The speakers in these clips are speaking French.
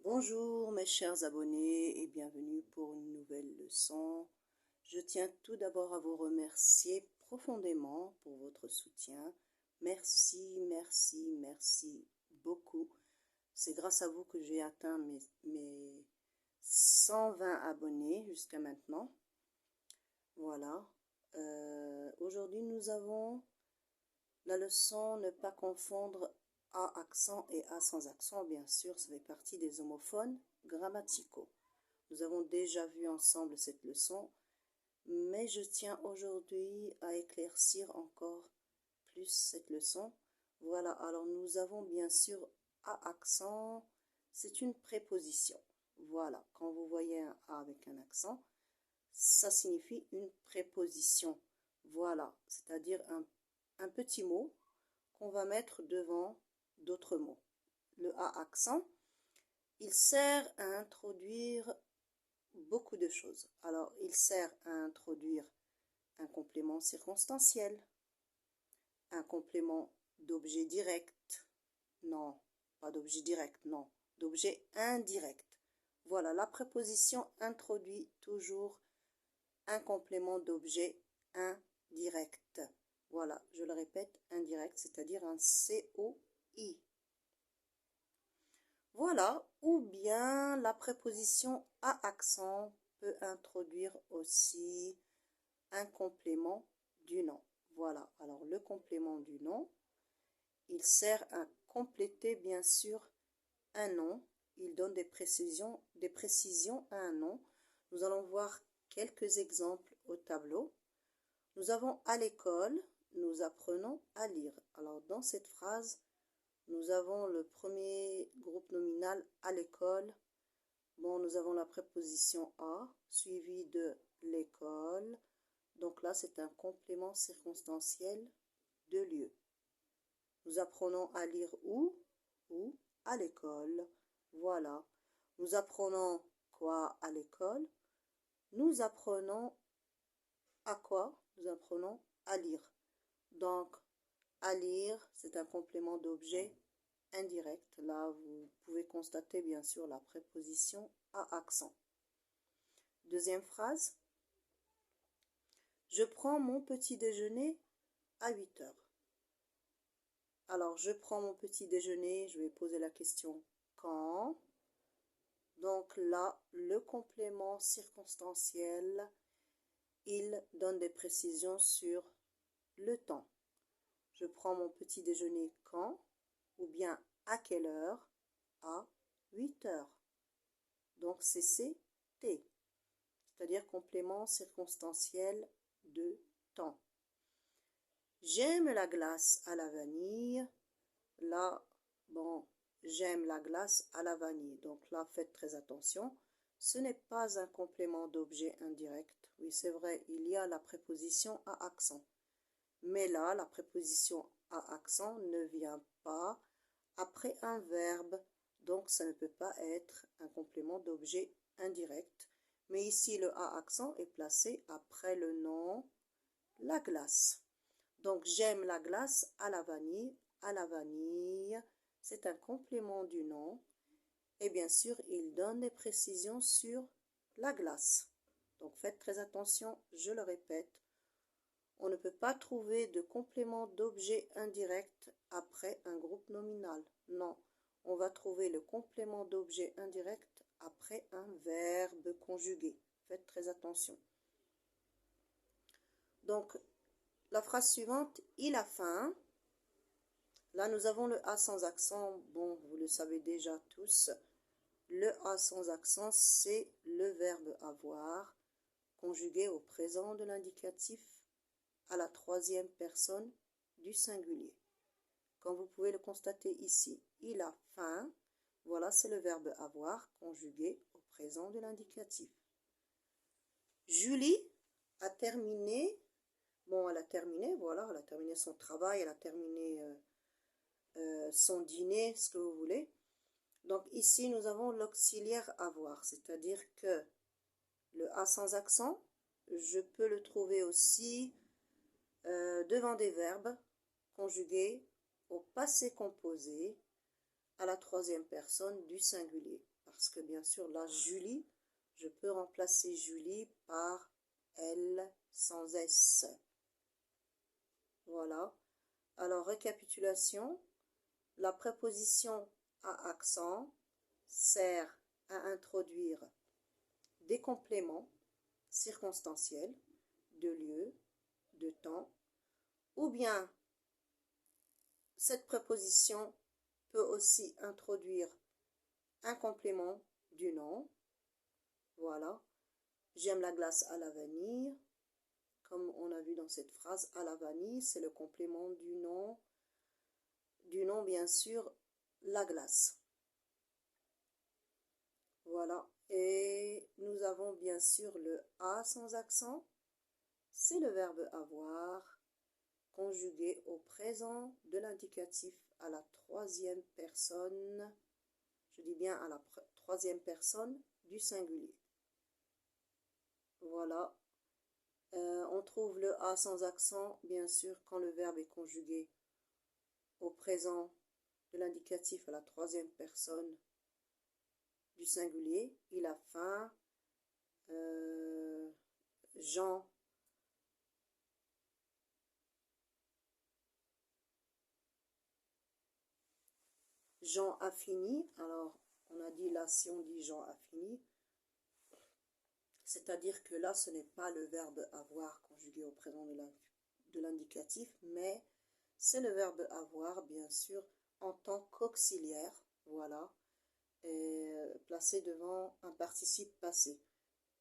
Bonjour mes chers abonnés et bienvenue pour une nouvelle leçon. Je tiens tout d'abord à vous remercier profondément pour votre soutien. Merci, merci, merci beaucoup. C'est grâce à vous que j'ai atteint mes 120 abonnés jusqu'à maintenant. Voilà. Aujourd'hui, nous avons la leçon ne pas confondre A accent et A sans accent, bien sûr, ça fait partie des homophones grammaticaux. Nous avons déjà vu ensemble cette leçon, mais je tiens aujourd'hui à éclaircir encore plus cette leçon. Voilà, alors nous avons bien sûr A accent, c'est une préposition. Voilà, quand vous voyez un A avec un accent, ça signifie une préposition. Voilà, c'est-à-dire un petit mot qu'on va mettre devant d'autres mots. Le A accent, il sert à introduire beaucoup de choses. Alors, il sert à introduire un complément circonstanciel, un complément d'objet direct, non, pas d'objet direct, non, d'objet indirect. Voilà, la préposition introduit toujours un complément d'objet indirect. Voilà, je le répète, indirect, c'est-à-dire un COI. Voilà, ou bien la préposition à accent peut introduire aussi un complément du nom. Voilà, alors le complément du nom, il sert à compléter bien sûr un nom. Il donne des précisions à un nom. Nous allons voir quelques exemples au tableau. Nous avons à l'école, nous apprenons à lire. Alors dans cette phrase, nous avons le premier groupe nominal à l'école. Bon, nous avons la préposition à suivie de l'école. Donc là, c'est un complément circonstanciel de lieu. Nous apprenons à lire où? Où? À l'école. Voilà. Nous apprenons quoi à l'école? Nous apprenons à quoi? Nous apprenons à lire. Donc, à lire, c'est un complément d'objet indirect. Là, vous pouvez constater bien sûr la préposition à accent. Deuxième phrase. Je prends mon petit déjeuner à 8 heures. Alors, je prends mon petit déjeuner, je vais poser la question quand? Donc là, le complément circonstanciel, il donne des précisions sur le temps. Je prends mon petit déjeuner quand? Ou bien à quelle heure? À 8 heures. Donc c'est CT, c'est-à-dire complément circonstanciel de temps. J'aime la glace à la vanille. Là, bon, j'aime la glace à la vanille. Donc là, faites très attention. Ce n'est pas un complément d'objet indirect. Oui, c'est vrai, il y a la préposition à accent. Mais là, la préposition à accent ne vient pas après un verbe. Donc, ça ne peut pas être un complément d'objet indirect. Mais ici, le A accent est placé après le nom, la glace. Donc, j'aime la glace à la vanille. À la vanille, c'est un complément du nom. Et bien sûr, il donne des précisions sur la glace. Donc, faites très attention, je le répète. On ne peut pas trouver de complément d'objet indirect après un groupe nominal. Non, on va trouver le complément d'objet indirect après un verbe conjugué. Faites très attention. Donc, la phrase suivante, il a faim. Là, nous avons le A sans accent. Bon, vous le savez déjà tous. Le A sans accent, c'est le verbe avoir, conjugué au présent de l'indicatif à la troisième personne du singulier. Comme vous pouvez le constater ici, il a faim. Voilà, c'est le verbe avoir, conjugué au présent de l'indicatif. Julie a terminé. Bon, elle a terminé, voilà, elle a terminé son travail, elle a terminé son dîner, ce que vous voulez. Donc ici, nous avons l'auxiliaire avoir, c'est-à-dire que le A sans accent, je peux le trouver aussi devant des verbes conjugués au passé composé à la troisième personne du singulier. Parce que bien sûr, là, Julie, je peux remplacer Julie par elle sans S. Voilà. Alors, récapitulation. La préposition à accent sert à introduire des compléments circonstanciels de lieu, de temps, ou bien cette préposition peut aussi introduire un complément du nom. Voilà. J'aime la glace à la vanille. Comme on a vu dans cette phrase, à la vanille, c'est le complément du nom. Du nom, bien sûr, la glace. Voilà. Et nous avons bien sûr le A sans accent. C'est le verbe avoir conjugué au présent de l'indicatif à la troisième personne. Je dis bien à la troisième personne du singulier. Voilà. On trouve le A sans accent, bien sûr, quand le verbe est conjugué au présent de l'indicatif à la troisième personne du singulier. Il a faim. Jean a fini. Alors, on a dit là, si on dit Jean a fini, c'est-à-dire que là, ce n'est pas le verbe avoir conjugué au présent de l'indicatif, mais c'est le verbe avoir, bien sûr, en tant qu'auxiliaire, voilà, et placé devant un participe passé.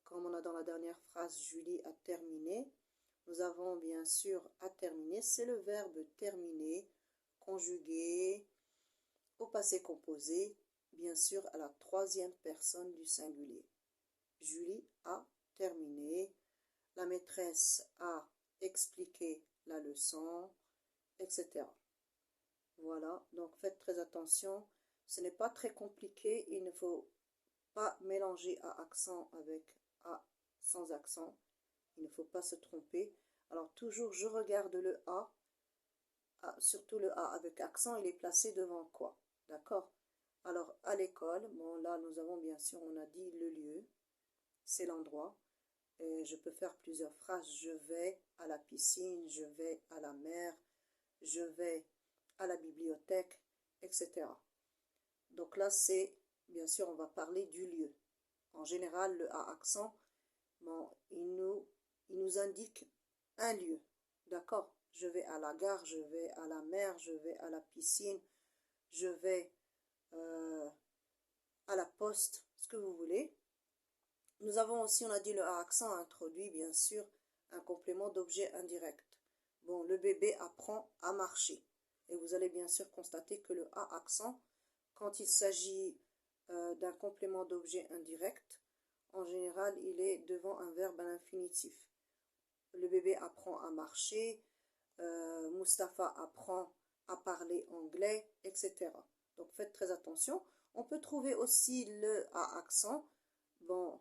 Comme on a dans la dernière phrase, Julie a terminé, nous avons bien sûr à terminer, c'est le verbe terminer, conjugué au passé composé, bien sûr à la troisième personne du singulier. Julie a terminé, la maîtresse a expliqué la leçon, etc. Voilà, donc faites très attention, ce n'est pas très compliqué, il ne faut pas mélanger A accent avec A sans accent, il ne faut pas se tromper. Alors toujours je regarde le A, surtout le A avec accent, il est placé devant quoi? D'accord? Alors à l'école, bon là nous avons bien sûr, on a dit le lieu, c'est l'endroit. Et je peux faire plusieurs phrases. Je vais à la piscine, je vais à la mer, je vais à la bibliothèque, etc. Donc là, c'est, bien sûr, on va parler du lieu. En général, le A accent, bon, il nous indique un lieu. D'accord? Je vais à la gare, je vais à la mer, je vais à la piscine, je vais à la poste, ce que vous voulez. Nous avons aussi, on a dit le A accent introduit, bien sûr, un complément d'objet indirect. Bon, le bébé apprend à marcher. Et vous allez bien sûr constater que le A accent, quand il s'agit d'un complément d'objet indirect, en général, il est devant un verbe à l'infinitif. Le bébé apprend à marcher, Mustapha apprend à parler anglais, etc. Donc faites très attention. On peut trouver aussi le A accent, bon,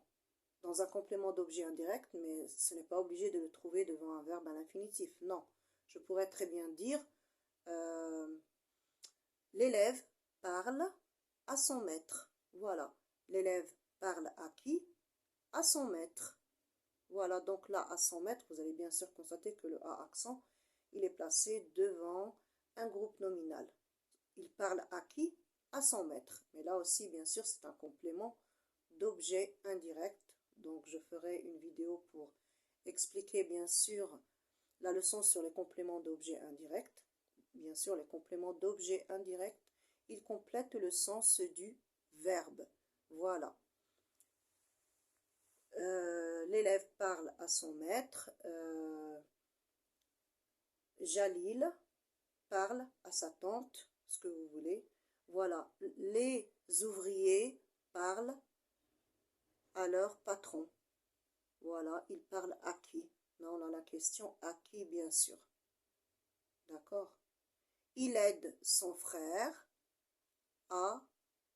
dans un complément d'objet indirect, mais ce n'est pas obligé de le trouver devant un verbe à l'infinitif. Non, je pourrais très bien dire l'élève parle à son maître. Voilà, l'élève parle à qui? À son maître. Voilà, donc là, à 100 mètres, vous allez bien sûr constater que le A accent, il est placé devant un groupe nominal. Il parle à qui? À 100 mètres. Mais là aussi, bien sûr, c'est un complément d'objet indirect. Donc, je ferai une vidéo pour expliquer, bien sûr, la leçon sur les compléments d'objet indirect. Bien sûr, les compléments d'objet indirect, ils complètent le sens du verbe. Voilà. L'élève parle à son maître. Jalil parle à sa tante, ce que vous voulez. Voilà, les ouvriers parlent à leur patron. Voilà, ils parlent à qui? Là, on a la question à qui, bien sûr. D'accord? Il aide son frère à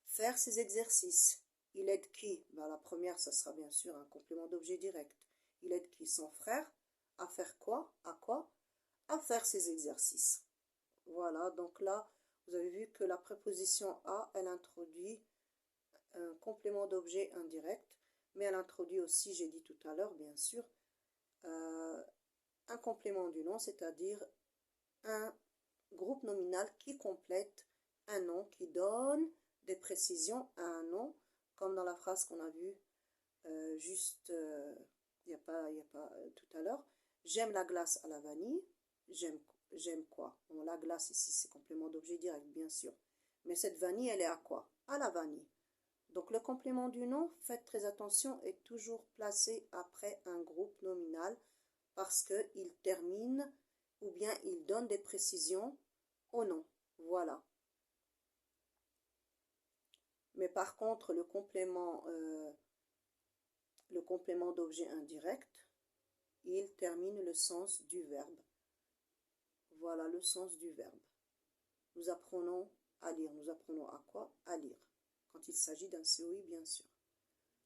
faire ses exercices. Il aide qui? Ben, la première, ça sera bien sûr un complément d'objet direct. Il aide qui? Son frère à faire quoi? À quoi? À faire ses exercices. Voilà, donc là, vous avez vu que la préposition à, elle introduit un complément d'objet indirect, mais elle introduit aussi, j'ai dit tout à l'heure, bien sûr, un complément du nom, c'est-à-dire un groupe nominal qui complète un nom, qui donne des précisions à un nom, comme dans la phrase qu'on a vue juste il n'y a pas tout à l'heure. J'aime la glace à la vanille. J'aime quoi? Bon, la glace ici, c'est complément d'objet direct, bien sûr. Mais cette vanille, elle est à quoi? À la vanille. Donc le complément du nom, faites très attention, est toujours placé après un groupe nominal parce qu'il termine ou bien il donne des précisions au nom. Voilà. Mais par contre, le complément d'objet indirect, il termine le sens du verbe. Voilà le sens du verbe. Nous apprenons à lire. Nous apprenons à quoi? À lire. Quand il s'agit d'un COI, bien sûr.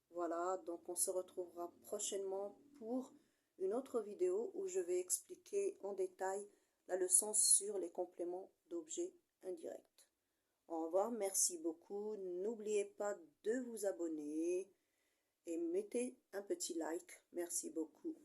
Voilà, donc on se retrouvera prochainement pour une autre vidéo où je vais expliquer en détail la leçon sur les compléments d'objet indirect. Au revoir, merci beaucoup. N'oubliez pas de vous abonner et mettez un petit like. Merci beaucoup.